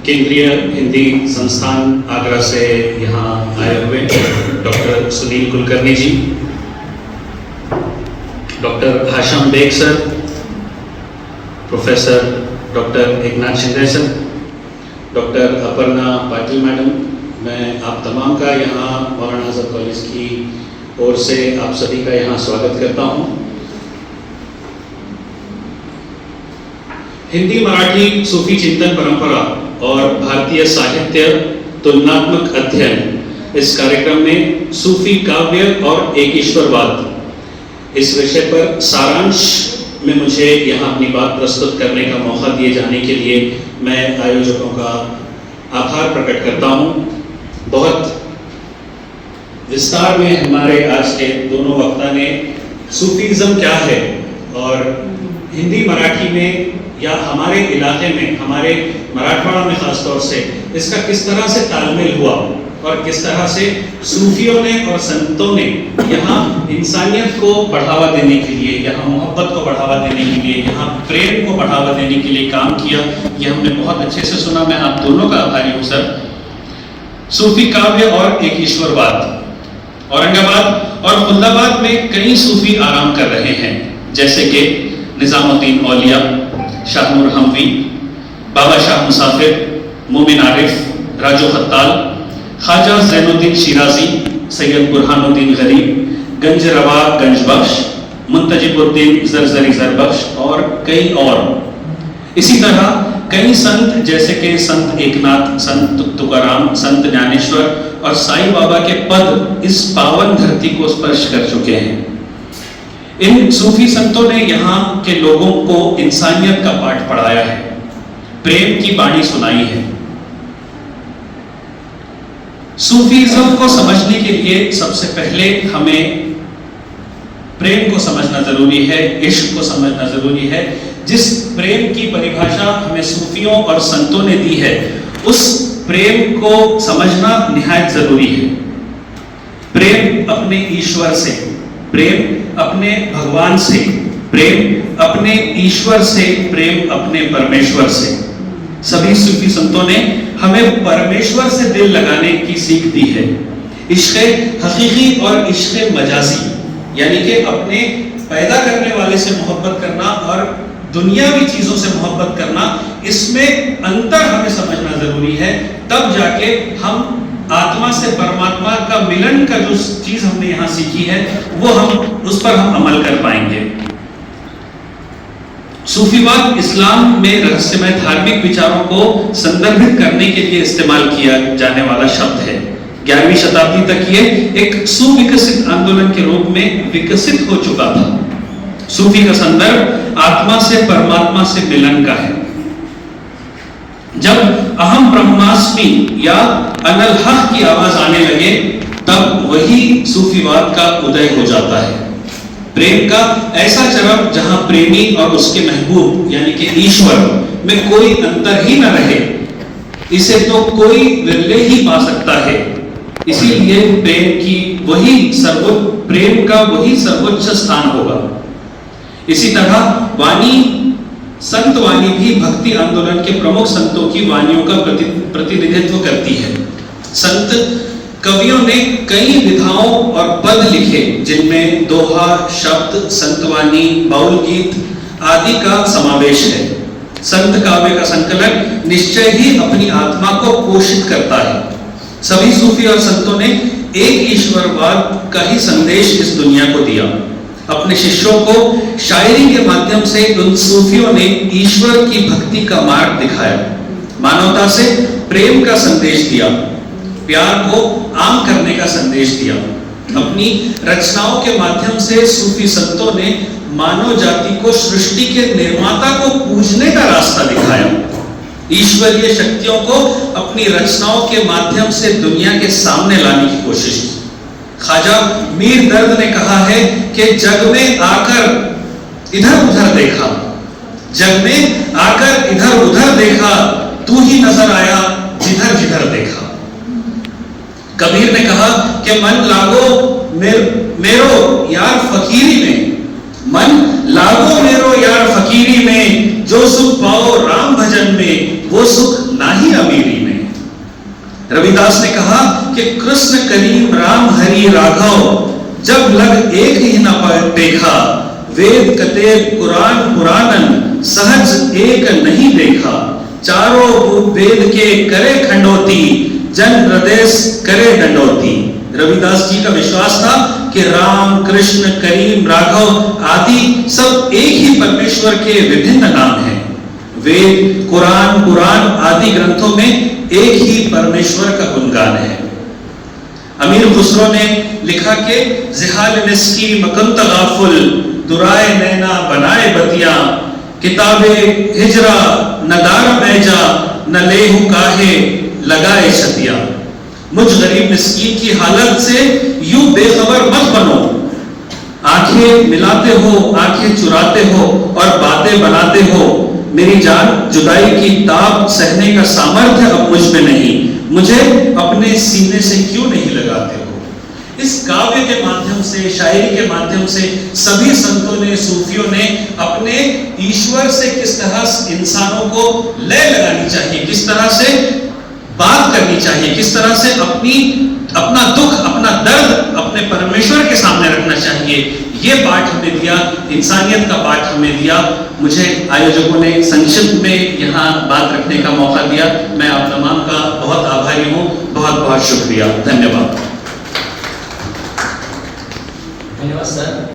केंद्रीय हिंदी संस्थान आगरा से यहाँ आए हुए doctor Sunil Kulkarni ji, doctor Hashim Baig sir, professor doctor Eknath Shinde sir, doctor Aparna Patil madam, मैं आप तमाम का यहाँ मौलाना आज़ाद कॉलेज की ओर से आप सभी का यहाँ स्वागत करता हूँ। हिंदी मराठी सूफी चिंतन परंपरा और भारतीय साहित्य तुलनात्मक अध्ययन इस कार्यक्रम में सूफी काव्य और एक ईश्वरवाद इस विषय पर सारांश में मुझे यहाँ अपनी बात प्रस्तुत करने का मौका दिए जाने के लिए मैं आयोजकों का आभार प्रकट करता हूँ। बहुत विस्तार में हमारे आज के दोनों वक्ता ने सूफीज़म क्या है और हिंदी मराठी में या हमारे इलाके में, हमारे मराठवाड़ा में खासतौर से इसका किस तरह से तालमेल हुआ और किस तरह से सूफियों ने और संतों ने यहाँ इंसानियत को बढ़ावा देने के लिए, यहाँ मोहब्बत को बढ़ावा देने के लिए, यहाँ प्रेम को बढ़ावा देने के लिए काम किया, ये हमने बहुत अच्छे से सुना। मैं आप दोनों का आभारी हूँ सर। सूफी काव्य और एक ईश्वरवाद। औरंगाबाद और खुल्दाबाद में कई सूफी आराम कर रहे हैं, जैसे कि निजामुद्दीन औलिया, शाह नूर हमवी, बाबा शाह मुसाफिर, मोमिन आरिफ, राजो हत्ताल, ख्वाजा ज़ैनुद्दीन शिराजी, सैयद बुरहानुद्दीन गरीब, गंज रवा गंजबख्श, मुंतजिबुद्दीन जरजरी जरबख्श और कई और। इसी तरह कई संत जैसे कि संत एकनाथ, संत तुकाराम, संत ज्ञानेश्वर और साईं बाबा के पद इस पावन धरती को स्पर्श कर चुके हैं। इन सूफी संतों ने यहाँ के लोगों को इंसानियत का पाठ पढ़ाया है, प्रेम की बाणी सुनाई है। सूफीज़म को समझने के लिए सबसे पहले हमें प्रेम को समझना जरूरी है, इश्क को समझना जरूरी है। जिस प्रेम की परिभाषा हमें सूफियों और संतों ने दी है, उस प्रेम को समझना निहायत जरूरी है। प्रेम अपने ईश्वर से, प्रेम अपने भगवान से, प्रेम अपने ईश्वर से, प्रेम अपने परमेश्वर से। सभी सूफी संतों ने हमें परमेश्वर से दिल लगाने की सीख दी है। इश्क़े हकीकी और इश्क़े मजाजी, यानी कि अपने पैदा करने वाले से मोहब्बत करना और दुनियावी चीजों से मोहब्बत करना, इसमें अंतर हमें समझना जरूरी है। तब जाके हम आत्मा से परमात्मा का मिलन का जो चीज हमने यहाँ सीखी है, वो उस पर हम अमल कर पाएंगे। सूफीवाद इस्लाम में रहस्यमय धार्मिक विचारों को संदर्भित करने के लिए इस्तेमाल किया जाने वाला शब्द है। 11वीं शताब्दी तक ये एक सुविकसित आंदोलन के रूप में विकसित हो चुका था। सूफी का संदर्भ आत्मा से परमात्मा से मिलन का है। जब अहम ब्रह्मास्मि या अनल हक की आवाज आने लगे, तब वही सूफीवाद का उदय हो जाता है। प्रेम का ऐसा चरम जहां प्रेमी और उसके महबूब यानी कि ईश्वर में कोई अंतर ही न रहे, इसे तो कोई विरले ही पा सकता है। इसीलिए प्रेम का वही सर्वोच्च स्थान होगा। इसी तरह वाणी, संत वाणी भी भक्ति आंदोलन के प्रमुख संतों की वाणियों का प्रतिनिधित्व करती है। संत कवियों ने कई विधाओं और पद लिखे, जिनमें दोहा, शब्द, संतवाणी, बाउल गीत आदि का समावेश है। संत काव्य का संकलन निश्चय ही अपनी आत्मा को पोषित करता है। सभी सूफी और संतों ने एक ईश्वरवाद का ही संदेश इस दुनिया को दिया। अपने शिष्यों को शायरी के माध्यम से उन सूफियों ने ईश्वर की भक्ति का मार्ग दिखाया, मानवता से प्रेम का संदेश दिया, प्यार को आम करने का संदेश दिया। अपनी रचनाओं के माध्यम से सूफी संतों ने मानव जाति को सृष्टि के निर्माता को पूजने का रास्ता दिखाया। ईश्वरीय शक्तियों को अपनी रचनाओं के माध्यम से दुनिया के सामने लाने की कोशिश की। ख्वाजा मीर दर्द ने कहा है कि जग में आकर इधर उधर देखा, जग में आकर इधर उधर देखा, तू ही नजर आया जिधर जिधर देखा। कबीर ने कहा कि मन लागो मेरो यार फकीरी में, मन लागो मेरो यार फकीरी में, जो सुख पाओ राम भजन में, वो सुख नाही अमीरी में। रविदास ने कहा कि कृष्ण करीम राम हरि राघव, जब लग एक ही न देखा, वेद कते कुरान पुराणन, सहज एक नहीं देखा। चारों वेद के करे खंडोती, जन हृदय करे दंडोती। रविदास जी का विश्वास था कि राम, कृष्ण, करीम, राघव आदि सब एक ही परमेश्वर के विभिन्न नाम हैं। वेद, कुरान, पुराण आदि ग्रंथों में एक ही परमेश्वर का गुणगान है। अमीर खुसरो ने लिखा कि जिहाल मिस्की मकंत गाफुल, दुराए नैना बनाए बतिया, किताबे हिजरा नदार बैजा, न लेहू काहे लगाए छतिया। मुझ गरीब मिस्कीन की हालत से यूं बेखबर मत बनो। आंखें मिलाते हो, आंखें चुराते हो और बातें बनाते हो। मेरी जान, जुदाई की ताप सहने का सामर्थ्य अब मुझ में नहीं, मुझे अपने सीने से क्यों नहीं लगाते हो। इस काव्य के माध्यम से, शायरी के माध्यम से सभी संतों ने, सूफियों ने अपने ईश्वर से किस तरह इंसानों को लय लगानी चाहिए, किस तरह से बात करनी चाहिए, किस तरह से अपना दुख, अपना दर्द अपने परमेश्वर के सामने रखना चाहिए, ये पाठ हमें दिया, इंसानियत का पाठ हमें दिया। मुझे आयोजकों ने संक्षिप्त में यहाँ बात रखने का मौका दिया। मैं आप तमाम का बहुत आभारी हूँ। बहुत बहुत शुक्रिया, धन्यवाद। धन्यवाद सर।